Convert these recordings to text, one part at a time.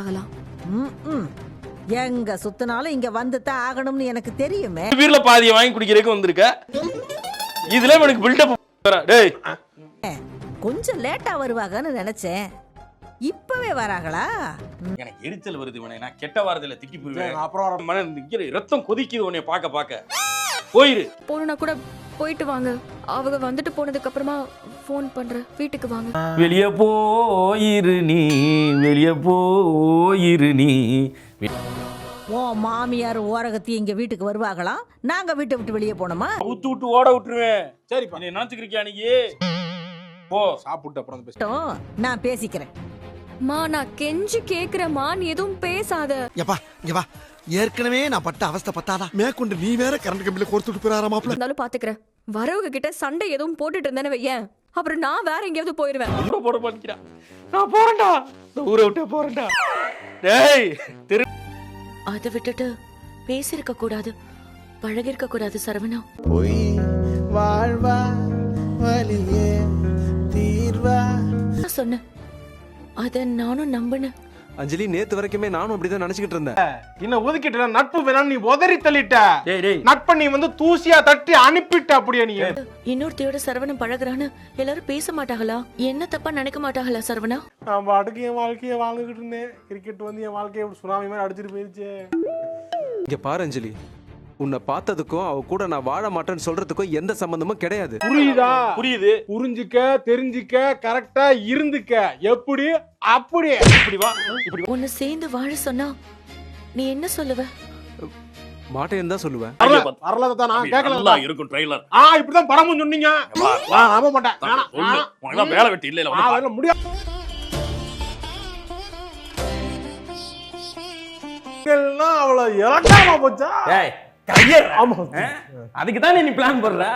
ஆகலாம். எங்க சுத்தினாலும் இங்க வந்து தான் ஆகணும்னு எனக்கு தெரியுமே. வீர்ல பாதியை வாங்கி குடிக்கிறதுக்கு வந்திருக்க. இதுல எனக்கு பில்டப் டேய். கொஞ்சம் லேட்டா வருவாங்கன்னு நினைச்சேன். இப்பவே வராங்களா? எனக்கு எரிச்சல் வருது உன்னை. நான் கெட்ட வாரத்துல திட்டி போயிருவேன். அப்புறம் மன நிக்கிற ரத்தம் கொதிக்குது உன்னை பார்க்க. போயிரு. போனா கூட போயிட்டு வாங்க. அவங்க வந்துட்டு போனதுக்கு அப்புறமா ஃபோன் பண்ற. வீட்டுக்கு வாங்க. வெளியே போயிரு நீ, வெளியே போயிரு நீ. ஓ மாமியார் ஓரகத்தி இங்க வீட்டுக்கு வருவாங்களாம். நாங்க வீட்டை விட்டு வெளியே போனோமா? ஊத்து விட்டு ஓட விட்டுருவேன். சரிப்பா. நீ நினைச்சுக்கிறியா நீ? போ சாப்பிட்டு அப்புறம் நான் பேசிக்கிறேன். மா நான் கெஞ்சி கேக்குறேம்மா, நீ எதுவும் பேசாத. யப்பா இங்க வா. ஏற்கனவே நான் பட்ட அவஸ்தை பத்தாதா மேற்கொண்டு நீ வேற கரண்ட் கம்பியில கோர்த்துட்டு போறாரா மாப்ள. இருந்தாலும் பாத்துக்கிறேன். வரவங்க கிட்ட சண்டை எதுவும் போட்டுட்டு இருந்தேன்னு வையேன், அப்புறம் நான் வேற எங்கேயாவது போயிருவேன். கூட போட மாட்டேங்கிறா. நான் போறேன்டா. இந்த ஊரை விட்டே போறேன்டா. டேய் அதை விட்டுட்டு பேசிருக்க கூடாது, பழகிருக்க கூடாது சரவணா. போய் வாழ்வா வலியே தீர்வா சொன்ன அத நானும் நம்பினேன். அஞ்சலி, நேத்து வரைக்குமே நானும் அப்படிதான் நினைச்சுக்கிட்டு இருந்தேன். என்ன ஒதுக்கிட்ட நட்பு வேணாம் நீ உதறி தள்ளிட்ட. நட்பை நீ வந்து தூசியா தட்டி அனுப்பிட்ட. அப்படியே நீ இன்னொருத்தையோட சரவணன் பழகுறான்னு எல்லாரும் பேச மாட்டாங்களா? என்ன தப்பா நினைக்க மாட்டாங்களா சரவணா? நான் பாட்டுக்கு என் வாழ்க்கையை வாழ்ந்துகிட்டு இருந்தேன். கிரிக்கெட் வந்து என் வாழ்க்கையை சுனாமி மாதிரி அடிச்சிட்டு போயிருச்சு. இங்க பாரு அஞ்சலி, உன்னை பார்த்ததுக்கும் அவ கூட நான் வாழ மாட்டேன்னு சொல்றதுக்கும் எந்த சம்பந்தமும் கிடையாது. புரியுதா? புரியுது. புரிஞ்சுக்க, தெரிஞ்சுக்க, கரெக்டா இருந்துக்க. எப்படி? அப்படியே இப்படி வா. இப்படி உன்னை சேர்ந்து வாழ சொன்னா நீ என்ன சொல்லுவ? மாட்டேன்னு தான் சொல்லுவேன். வரலதான் நான் கேட்கல. நல்லா இருக்கும் ட்ரைலர். இப்படிதான் படமும் சொன்னீங்க. வா நம்ப மாட்டேன். சொல்லு. உனக்கு வேலை வெட்டி இல்ல இல்ல. முடியாது. அவ்வளவு இலக்காரமா போச்சா? ஏய் கையர். ஆமா. அதுக்கு தான் நீ பிளான் பண்ற.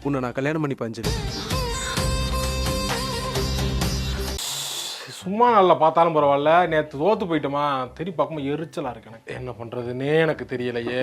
உன்னை நான் கல்யாணம் பண்ணி அஞ்சலி. சும்மா நல்லா பார்த்தாலும் பரவாயில்ல. நேற்று தோத்து போயிட்டோமா, தெரி பார்க்கும்போது எரிச்சலா இருக்கு எனக்கு. என்ன பண்றதுன்னே எனக்கு தெரியலையே.